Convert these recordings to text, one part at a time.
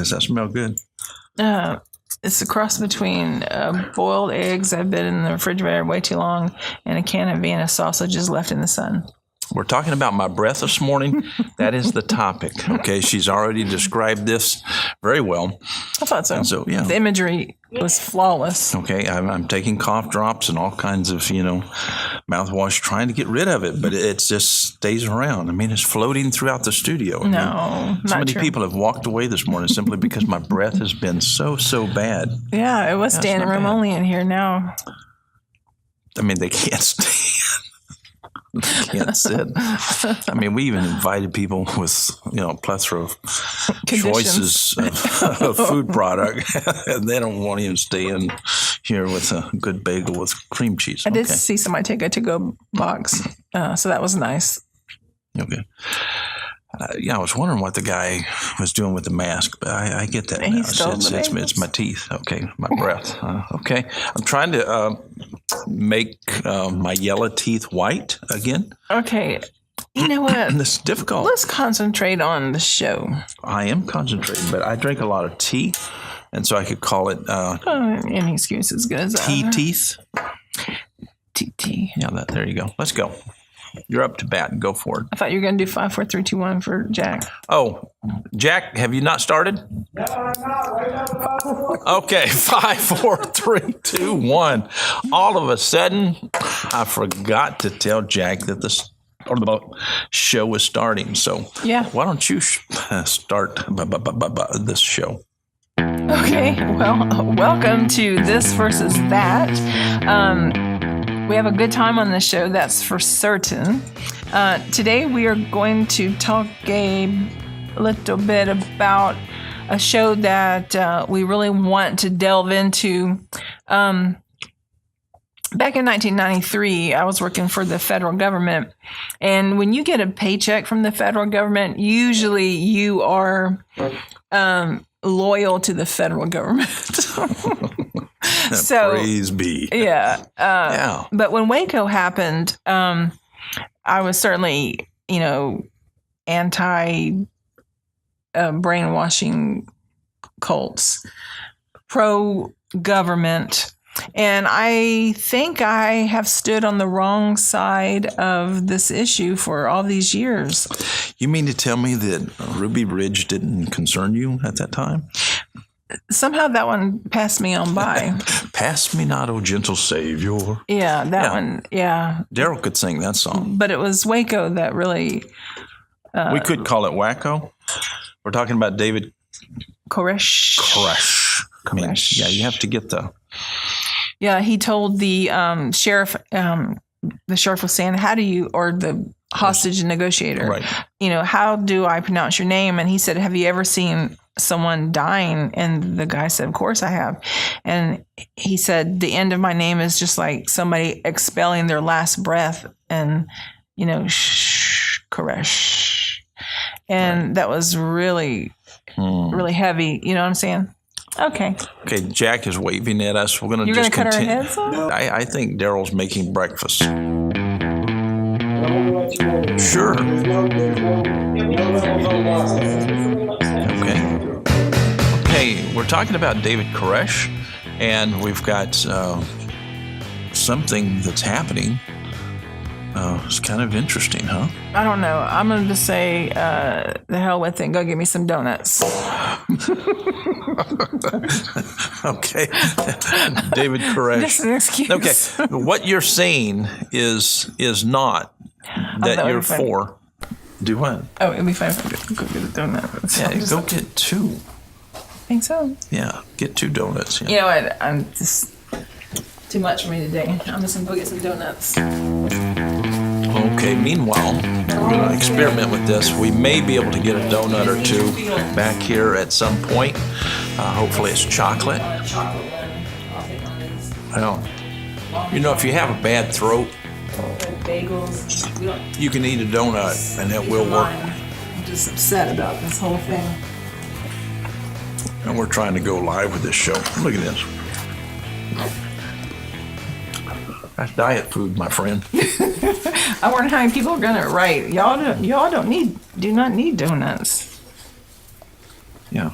Does that smell good? It's a cross between boiled eggs I've been in the refrigerator way too long and a can of Vienna sausages left in the sun. We're talking about my breath this morning. That is the topic. Okay, she's already described this very well. I thought so. And so, yeah. The imagery was flawless. Okay, I'm taking cough drops and all kinds of, mouthwash trying to get rid of it, but it just stays around. I mean, it's floating throughout the studio. So many people have walked away this morning simply because my breath has been so bad. Yeah, it was standing room only in here now. I mean, they can't stand. Can't sit. I mean, we even invited people with, a plethora of choices of food product, and they don't want to even stay in here with a good bagel with cream cheese. I did see somebody take a to-go box, so that was nice. Okay. I was wondering what the guy was doing with the mask, but I get that now. It's my teeth. Okay, my breath. Okay, I'm trying to make my yellow teeth white again. Okay, you know what? This is difficult. Let's concentrate on the show. I am concentrating, but I drink a lot of tea, and so I could call it any excuse is good as tea teeth. Tea. Yeah, there you go. Let's go. You're up to bat. Go for it. I thought you were going to do 5, 4, 3, 2, 1 for Jack. Oh, Jack, have you not started? No, I'm not. Okay, 5, 4, 3, 2, 1. All of a sudden, I forgot to tell Jack that the show was starting. So why don't you start this show? Okay, well, welcome to This Versus That. We have a good time on this show, that's for certain. Today we are going to talk a little bit about a show that we really want to delve into. Back in 1993, I was working for the federal government. And when you get a paycheck from the federal government, usually you are loyal to the federal government. So, praise be. Yeah. But when Waco happened, I was certainly, anti brainwashing cults, pro government. And I think I have stood on the wrong side of this issue for all these years. You mean to tell me that Ruby Ridge didn't concern you at that time? Somehow that one passed me on by. Pass me not, O gentle Savior. Yeah, that one. Yeah. Daryl could sing that song. But it was Waco that really... we could call it Waco. We're talking about David... Koresh. I mean, yeah, you have to get the... Yeah, he told the sheriff... the sheriff was saying, how do you... Or the hostage negotiator. Right. How do I pronounce your name? And he said, have you ever seen... someone dying? And the guy said, of course I have. And he said, the end of my name is just like somebody expelling their last breath, and Koresh. And that was really really heavy, you know what I'm saying? Okay, Jack is waving at us. We're going to just continue. You're going to cut our heads off? I think Daryl's making breakfast. Sure. Okay, we're talking about David Koresh, and we've got something that's happening. It's kind of interesting, huh? I don't know. I'm going to just say, the hell with it and go get me some donuts. Okay. David Koresh. Just an excuse. Okay. What you're saying is not that you're for. Do what? Oh, it'll be fine if I go get a donut. Yeah, go get 2. I think so. Yeah, get 2 donuts. Yeah. You know what? I'm just too much for me today. I'm just going to go get some donuts. Okay, meanwhile, we're going to experiment with this. We may be able to get a donut or 2 back here at some point. Hopefully it's chocolate. Well, if you have a bad throat, you can eat a donut and it will work. I'm just upset about this whole thing. And we're trying to go live with this show. Look at this. That's diet food, my friend. I wonder how many people are gonna write. Y'all do not need donuts. Yeah.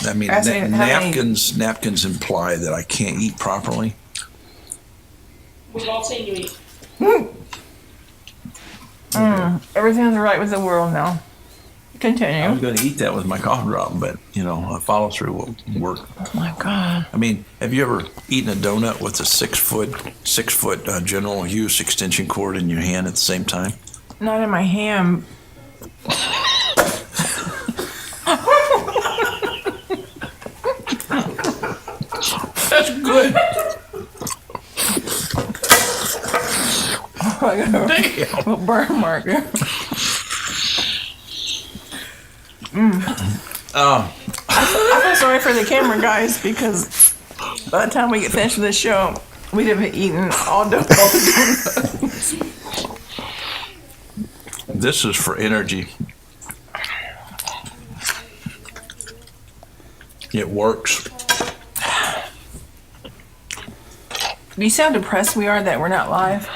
I mean, napkins imply that I can't eat properly. We've all seen you eat. Everything's right with the world now. I Continue. was going to eat that with my cough drop, but, a follow-through will work. Oh, my God. I mean, have you ever eaten a donut with a 6 foot General Hughes extension cord in your hand at the same time? Not in my hand. That's good. Oh, I got Damn. a burn marker. I feel sorry for the camera guys because by the time we get finished with this show, we'd have eaten all the donuts. This is for energy. It works. Do you see how depressed we are that we're not live?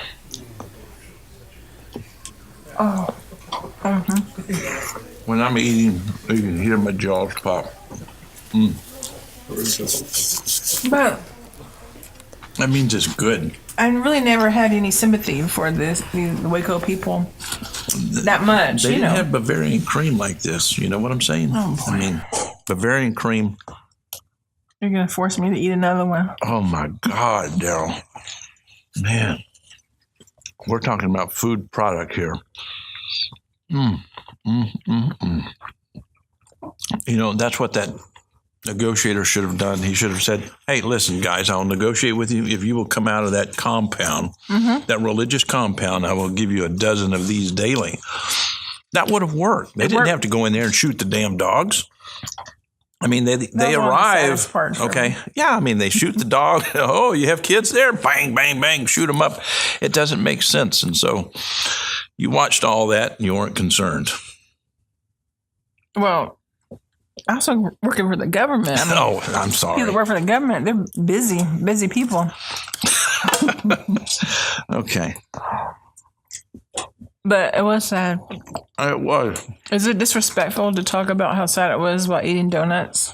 Oh. When I'm eating, you can hear my jaws pop. But That means it's good. I really never had any sympathy for the Waco people that much. They didn't have Bavarian cream like this. You know what I'm saying? Oh, boy. I mean, Bavarian cream. You're going to force me to eat another one. Oh, my God, Daryl. Man, we're talking about food product here. That's what that negotiator should have done. He should have said, hey, listen, guys, I'll negotiate with you. If you will come out of that compound, that religious compound, I will give you a dozen of these daily. That would have worked. They didn't have to go in there and shoot the damn dogs. I mean, they arrive. Okay. Yeah. I mean, they shoot the dog. Oh, you have kids there? Bang, bang, bang. Shoot them up. It doesn't make sense. And so you watched all that and you weren't concerned. Well, also working for the government. I mean, I'm sorry. People that work for the government, they're busy people. Okay. But it was sad. It was. Is it disrespectful to talk about how sad it was while eating donuts?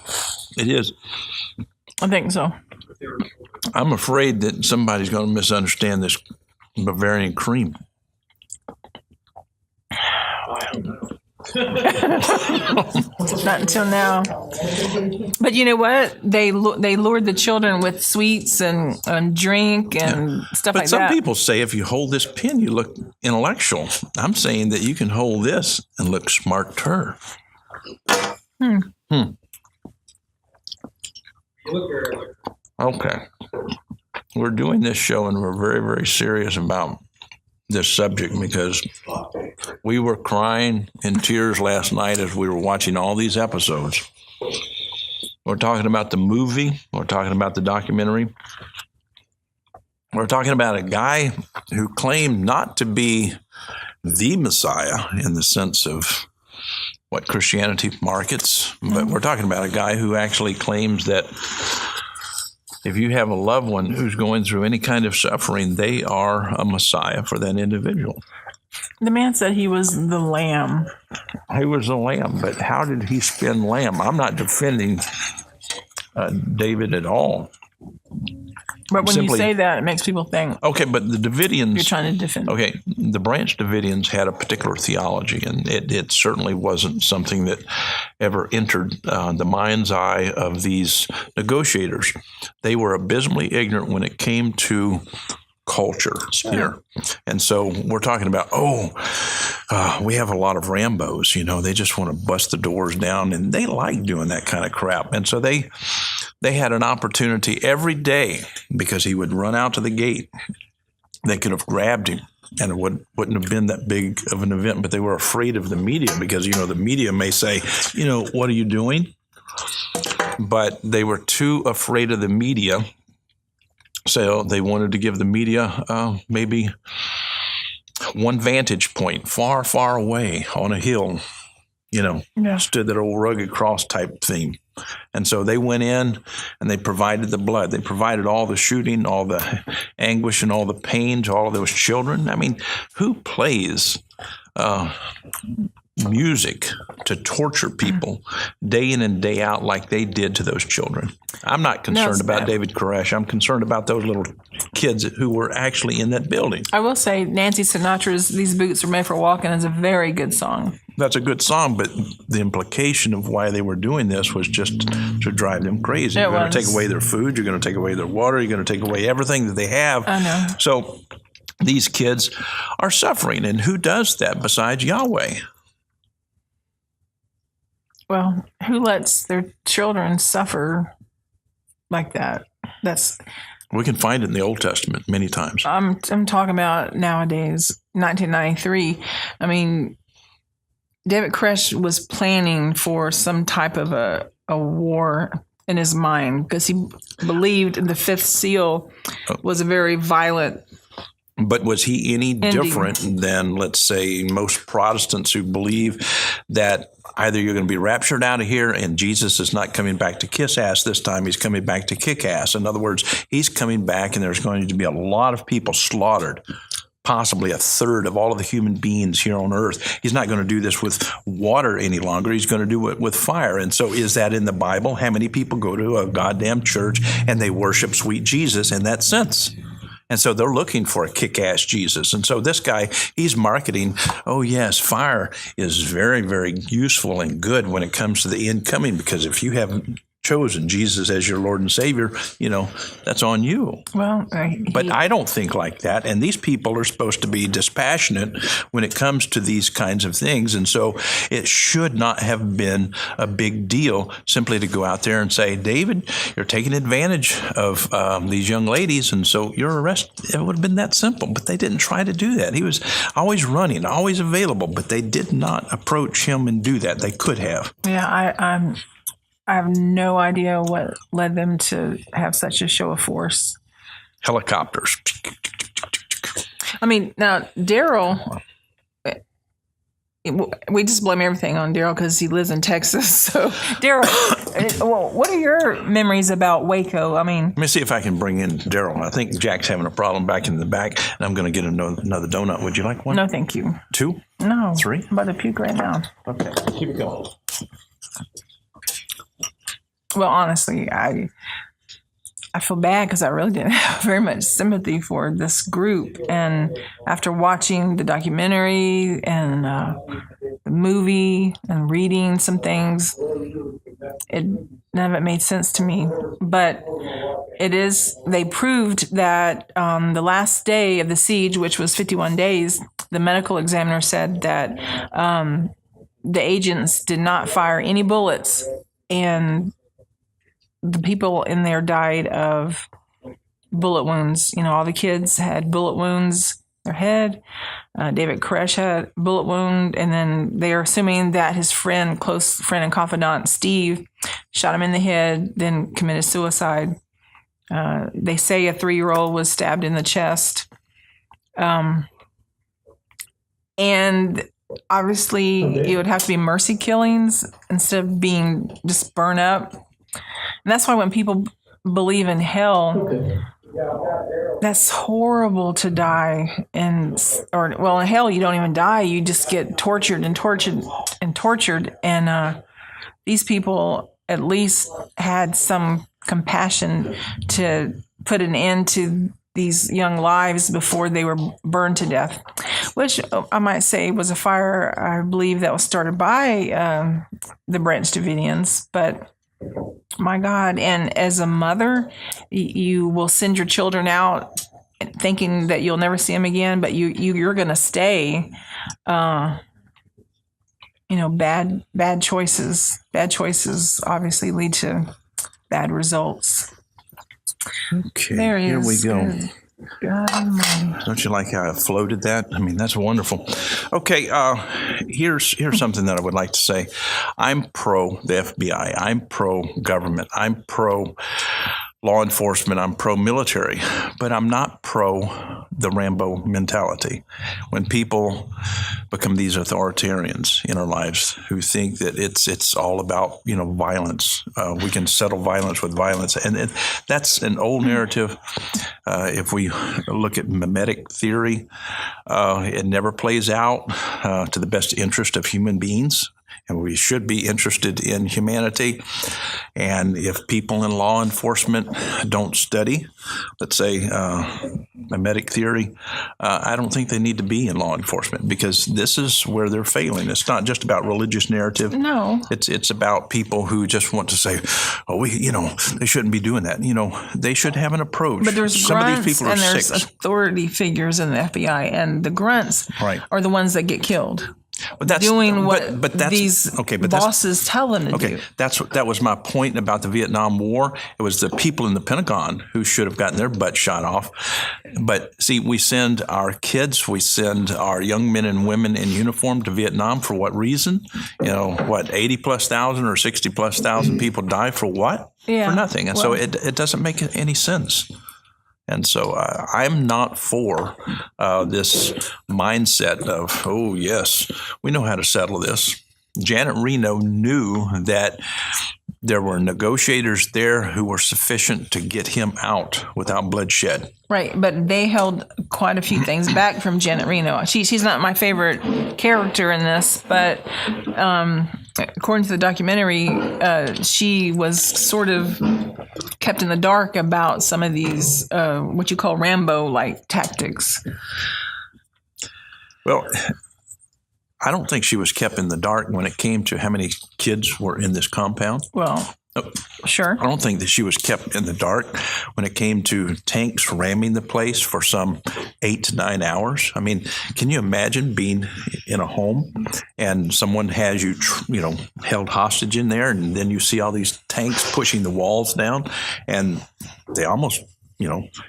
It is. I think so. I'm afraid that somebody's going to misunderstand this Bavarian cream. Not until now. But you know what? They lured the children with sweets and drink and stuff like that. But some people say if you hold this pen, you look intellectual. I'm saying that you can hold this and look smarter. Okay. We're doing this show and we're very, very serious about this subject because we were crying in tears last night as we were watching all these episodes. We're talking about the movie. We're talking about the documentary. We're talking about a guy who claimed not to be the Messiah in the sense of what Christianity markets, but we're talking about a guy who actually claims that if you have a loved one who's going through any kind of suffering, they are a Messiah for that individual. The man said he was the lamb. He was the lamb, but how did he spin lamb? I'm not defending David at all. But when you say that, it makes people think. Okay, but the Davidians... You're trying to defend. Okay, the Branch Davidians had a particular theology, and it certainly wasn't something that ever entered the mind's eye of these negotiators. They were abysmally ignorant when it came to culture here. And so we're talking about, we have a lot of Rambos, they just want to bust the doors down, and they like doing that kind of crap. And so they had an opportunity every day because he would run out to the gate. They could have grabbed him, and it wouldn't have been that big of an event, but they were afraid of the media because, the media may say, what are you doing? But they were too afraid of the media. So they wanted to give the media maybe one vantage point far, far away on a hill, stood that old rugged cross type thing. And so they went in and they provided the blood. They provided all the shooting, all the anguish and all the pain to all of those children. I mean, who plays music to torture people day in and day out like they did to those children. I'm not concerned about David Koresh. I'm concerned about those little kids who were actually in that building. I will say Nancy Sinatra's These Boots Are Made for Walking is a very good song. That's a good song, but the implication of why they were doing this was just to drive them crazy. You're going to take away their food. You're going to take away their water. You're going to take away everything that they have. I know. So these kids are suffering. And who does that besides Yahweh? Well, who lets their children suffer like that? We can find it in the Old Testament many times. I'm talking about nowadays, 1993. I mean, David Koresh was planning for some type of a war in his mind because he believed the fifth seal was a very violent. But was he any different than, let's say, most Protestants who believe that either you're going to be raptured out of here and Jesus is not coming back to kiss ass this time, he's coming back to kick ass. In other words, he's coming back and there's going to be a lot of people slaughtered, possibly a third of all of the human beings here on earth. He's not going to do this with water any longer. He's going to do it with fire. And so is that in the Bible? How many people go to a goddamn church and they worship sweet Jesus in that sense? And so they're looking for a kick-ass Jesus. And so this guy, he's marketing, oh, yes, fire is very, very useful and good when it comes to the end coming, because if you haven't chosen Jesus as your Lord and Savior, that's on you. Well, but I don't think like that. And these people are supposed to be dispassionate when it comes to these kinds of things. And so it should not have been a big deal simply to go out there and say, David, you're taking advantage of these young ladies, and so you're arrested. It would have been that simple. But they didn't try to do that. He was always running, always available, but they did not approach him and do that. They could have. Yeah, I have no idea what led them to have such a show of force. Helicopters. I mean, now, Daryl, we just blame everything on Daryl because he lives in Texas. So, Daryl, well, what are your memories about Waco? I mean, let me see if I can bring in Daryl. I think Jack's having a problem back in the back, and I'm going to get another donut. Would you like one? No, thank you. 2? No. 3? I'm about to puke right now. Okay, keep it going. Well, honestly, I feel bad because I really didn't have very much sympathy for this group. And after watching the documentary and the movie and reading some things, none of it made sense to me. But they proved that the last day of the siege, which was 51 days, the medical examiner said that the agents did not fire any bullets, and the people in there died of bullet wounds. All the kids had bullet wounds in their head. David Koresh had a bullet wound, and then they are assuming that his close friend and confidant, Steve, shot him in the head, then committed suicide. They say a 3-year-old was stabbed in the chest. And obviously, it would have to be mercy killings instead of being just burn up. And that's why when people believe in hell, that's horrible to die. In hell, you don't even die. You just get tortured and tortured and tortured. And these people at least had some compassion to put an end to these young lives before they were burned to death, which I might say was a fire, I believe, that was started by the Branch Davidians. But my God, and as a mother, you will send your children out thinking that you'll never see them again, but you're going to stay. Bad choices. Bad choices obviously lead to bad results. Okay, there here we go. God almighty. Don't you like how I floated that? I mean, that's wonderful. Okay, here's something that I would like to say. I'm pro the FBI. I'm pro government. I'm pro law enforcement. I'm pro-military, but I'm not pro the Rambo mentality. When people become these authoritarians in our lives who think that it's all about violence, we can settle violence with violence, and that's an old narrative. If we look at mimetic theory, it never plays out to the best interest of human beings. And we should be interested in humanity. And if people in law enforcement don't study, let's say, mimetic theory, I don't think they need to be in law enforcement, because this is where they're failing. It's not just about religious narrative. No. It's about people who just want to say, they shouldn't be doing that. They should have an approach. But there's some grunts of these people are and there's sick. authority figures in the FBI, and the grunts are the ones that get killed. But that's doing what but that's, these okay, but bosses tell them to do. That was my point about the Vietnam War. It was the people in the Pentagon who should have gotten their butt shot off. But see, we send our kids, we send our young men and women in uniform to Vietnam for what reason? 80,000+ or 60,000+ people die for what? Yeah. For nothing. And so it doesn't make any sense. And so I'm not for this mindset of, oh, yes, we know how to settle this. Janet Reno knew that there were negotiators there who were sufficient to get him out without bloodshed. Right, but they held quite a few things back from Janet Reno. She's not my favorite character in this, but according to the documentary, she was sort of kept in the dark about some of these, what you call Rambo-like tactics. Well, I don't think she was kept in the dark when it came to how many kids were in this compound. Well, sure. I don't think that she was kept in the dark when it came to tanks ramming the place for some 8 to 9 hours. I mean, can you imagine being in a home and someone has you, held hostage in there, and then you see all these tanks pushing the walls down, and they almost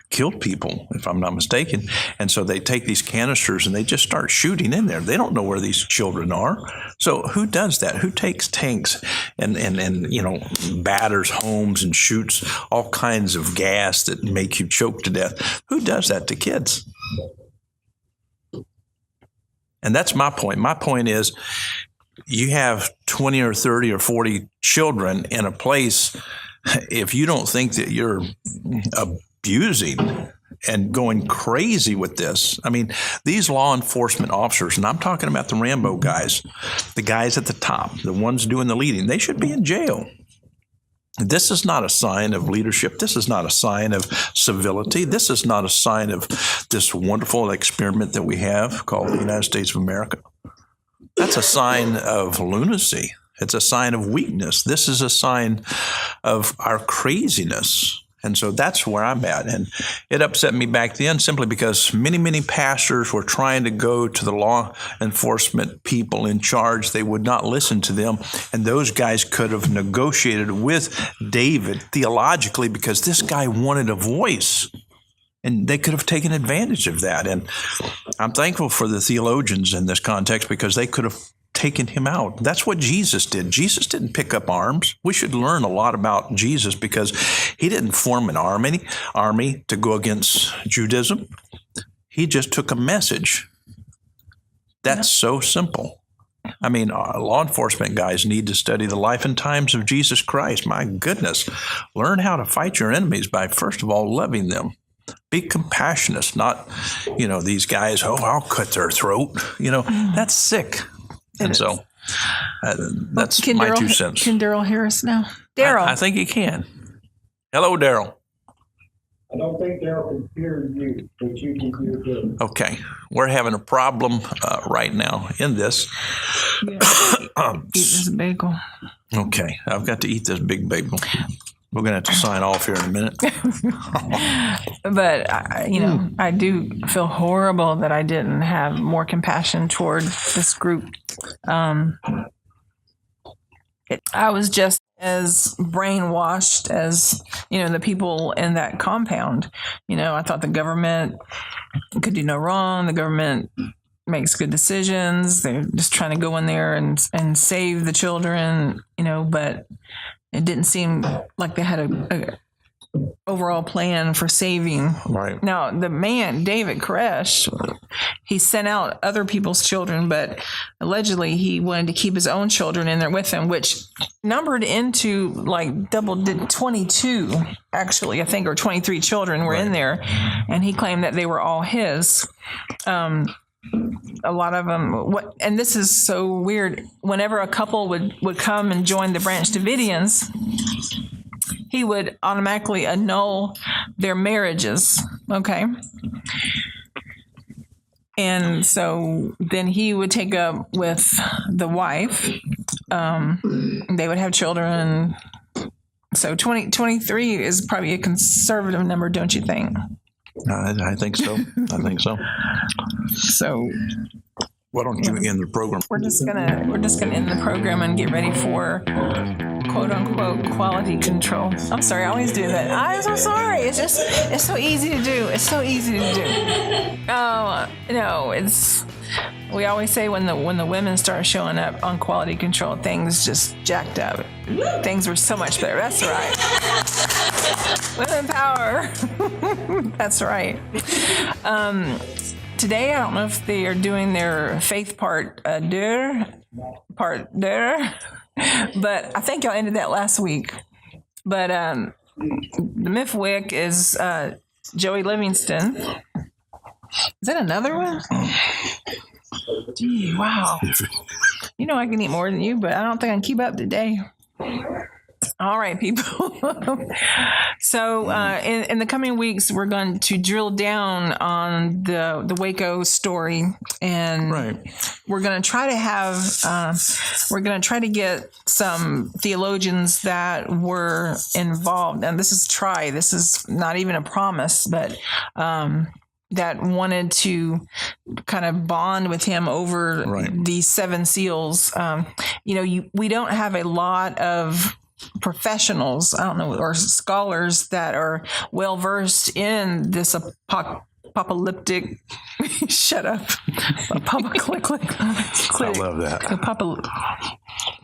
killed people, if I'm not mistaken. And so they take these canisters and they just start shooting in there. They don't know where these children are. So who does that? Who takes tanks and batters homes and shoots all kinds of gas that make you choke to death? Who does that to kids? And that's my point. My point is, you have 20 or 30 or 40 children in a place. If you don't think that you're abusing and going crazy with this. I mean, these law enforcement officers, and I'm talking about the Rambo guys, the guys at the top, the ones doing the leading, they should be in jail. This is not a sign of leadership. This is not a sign of civility. This is not a sign of this wonderful experiment that we have called the United States of America. That's a sign of lunacy. It's a sign of weakness. This is a sign of our craziness. And so that's where I'm at. And it upset me back then simply because many, many pastors were trying to go to the law enforcement people in charge. They would not listen to them. And those guys could have negotiated with David theologically because this guy wanted a voice. And they could have taken advantage of that. And I'm thankful for the theologians in this context because they could have taken him out. That's what Jesus did. Jesus didn't pick up arms. We should learn a lot about Jesus because he didn't form an army to go against Judaism. He just took a message. That's so simple. I mean, law enforcement guys need to study the life and times of Jesus Christ. My goodness. Learn how to fight your enemies by, first of all, loving them. Be compassionate, not, these guys, I'll cut their throat. That's sick. And so that's my 2 cents. Can Daryl hear us now? Daryl. I think he can. Hello, Daryl. I don't think Daryl can hear you, but you can hear him. Okay. We're having a problem right now in this. Yeah. Eat this bagel. Okay. I've got to eat this big bagel. We're going to have to sign off here in a minute. But, I do feel horrible that I didn't have more compassion toward this group. I was just as brainwashed as, the people in that compound. I thought the government could do no wrong. The government makes good decisions. They're just trying to go in there and save the children, but it didn't seem like they had overall plan for saving. Right. Now, the man, David Koresh, he sent out other people's children, but allegedly he wanted to keep his own children in there with him, which numbered into like 22, actually, I think, or 23 children were in there. And he claimed that they were all his. A lot of them, and this is so weird, whenever a couple would come and join the Branch Davidians, he would automatically annul their marriages, okay? And so then he would take up with the wife. They would have children. So 23 is probably a conservative number, don't you think? I think so. I think so. So why don't you end the program? we're just gonna end the program and get ready for quote unquote quality control. I'm sorry, I always do that. I'm so sorry. It's so easy to do. It's so easy to do. Oh no, we always say when the women start showing up on quality control, things just jacked up. Things were so much better. That's right. Women power. That's right. Today, I don't know if they are doing their faith part deux, but I think y'all ended that last week. But the Mythwick is Joey Livingston. Is that another one? Gee, wow. You know I can eat more than you, but I don't think I can keep up today. All right, people. So in the coming weeks, we're going to drill down on the Waco story, and we're going to try to get some theologians that were involved. And this is not even a promise, but that wanted to kind of bond with him over these 7 seals. We don't have a lot of professionals, I don't know, or scholars that are well versed in this apocalyptic. Shut up. Apocalyptic. I love that.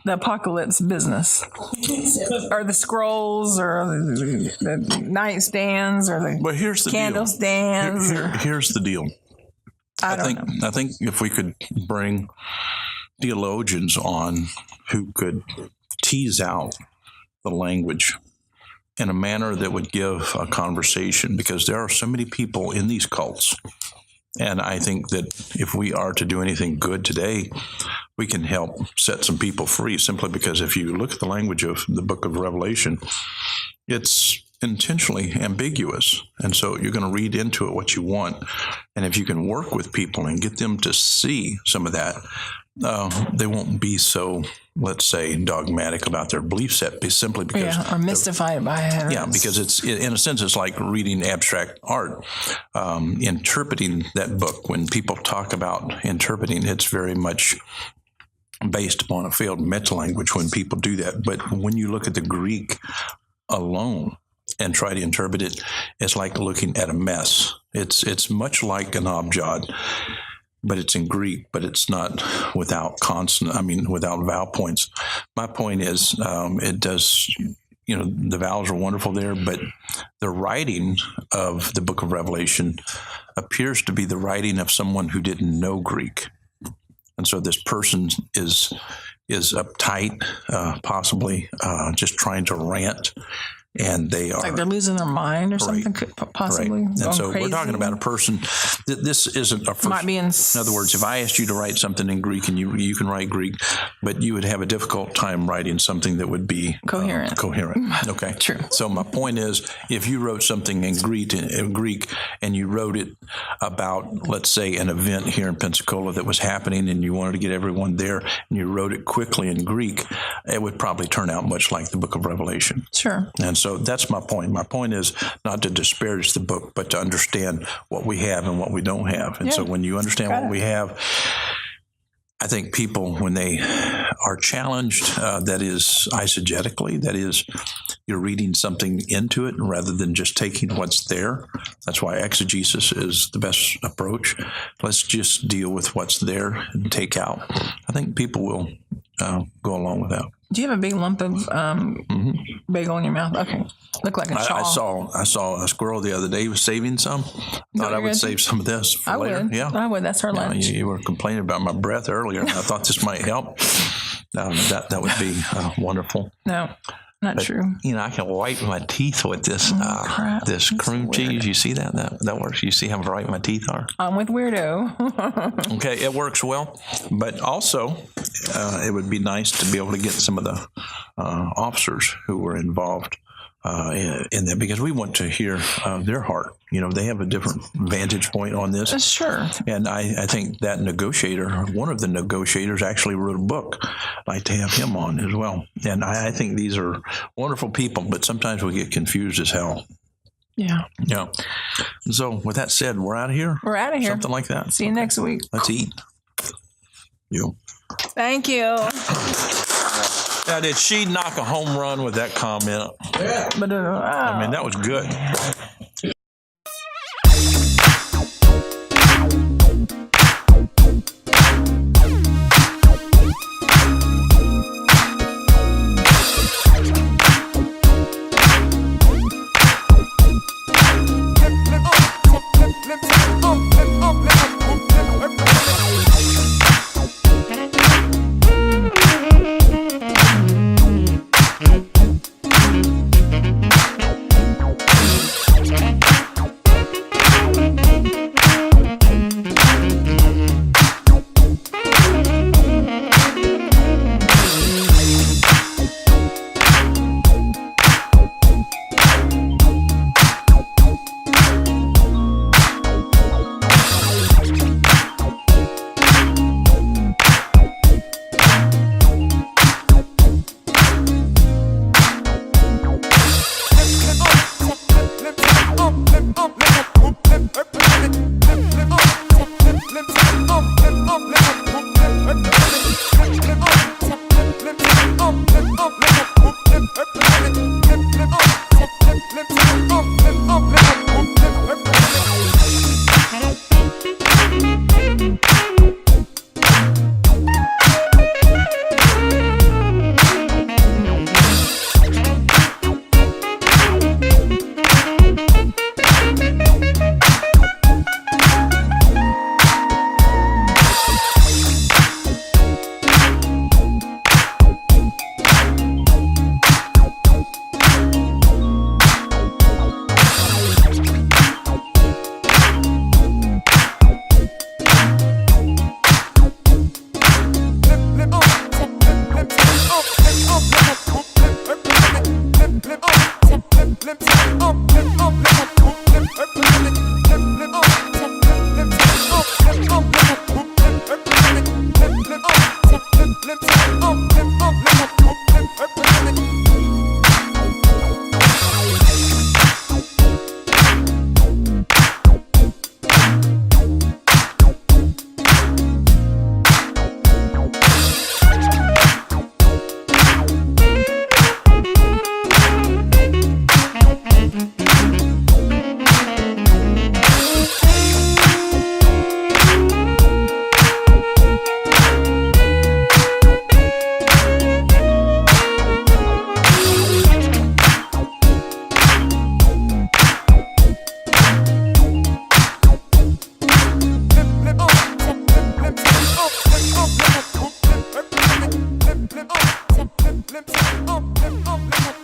The apocalypse business, or the scrolls, or the nightstands, or the candle stands. Here's the deal. I think if we could bring theologians on who could tease out the language in a manner that would give a conversation, because there are so many people in these cults. And I think that if we are to do anything good today, we can help set some people free, simply because if you look at the language of the book of Revelation, it's intentionally ambiguous. And so you're going to read into it what you want. And if you can work with people and get them to see some of that, they won't be so, let's say, dogmatic about their belief set, simply because or mystified by it. Yeah, because it's, in a sense, it's like reading abstract art. Interpreting that book, when people talk about interpreting, it's very much based upon a failed meta-language when people do that. But when you look at the Greek alone and try to interpret it, it's like looking at a mess. It's much like an abjad, but it's in Greek, but it's not without without vowel points. My point is, it does, the vowels are wonderful there, but the writing of the book of Revelation appears to be the writing of someone who didn't know Greek. And so this person is uptight, possibly just trying to rant. And they are like they're losing their mind or something, possibly. Right. And so crazy. We're talking about a person that this isn't a first. Might be in other words, if I asked you to write something in Greek, and you can write Greek, but you would have a difficult time writing something that would be coherent. Okay. True. So my point is, if you wrote something in Greek, and you wrote it about, let's say, an event here in Pensacola that was happening, and you wanted to get everyone there, and you wrote it quickly in Greek, it would probably turn out much like the book of Revelation. Sure. And so that's my point. My point is not to disparage the book, but to understand what we have and what we don't have. And so when you understand what we have, I think people, when they are challenged, that is eisegetically, that is, you're reading something into it rather than just taking what's there. That's why exegesis is the best approach. Let's just deal with what's there and take out. I think people will go along with that. Do you have a big lump of bagel in your mouth? Okay, look like a chaw. I saw a squirrel the other day. He was saving some. Thought I would save some of this for later. Would. Yeah, I would. That's our lunch. You were complaining about my breath earlier. I thought this might help. That would be wonderful. No, not true. I can wipe my teeth with this this cream cheese. You see that? That works. You see how bright my teeth are? I'm with Weirdo. Okay, it works well. But also, it would be nice to be able to get some of the officers who were involved in that, because we want to hear their heart. They have a different vantage point on this. Sure. And I think that one of the negotiators actually wrote a book. I'd like to have him on as well. And I think these are wonderful people, but sometimes we get confused as hell. Yeah. Yeah. So with that said, we're out of here. We're out of here. Something like that. See you next week. Let's eat. You. Thank you. Now, did she knock a home run with that comment? Yeah. But I mean, that was good. Flip,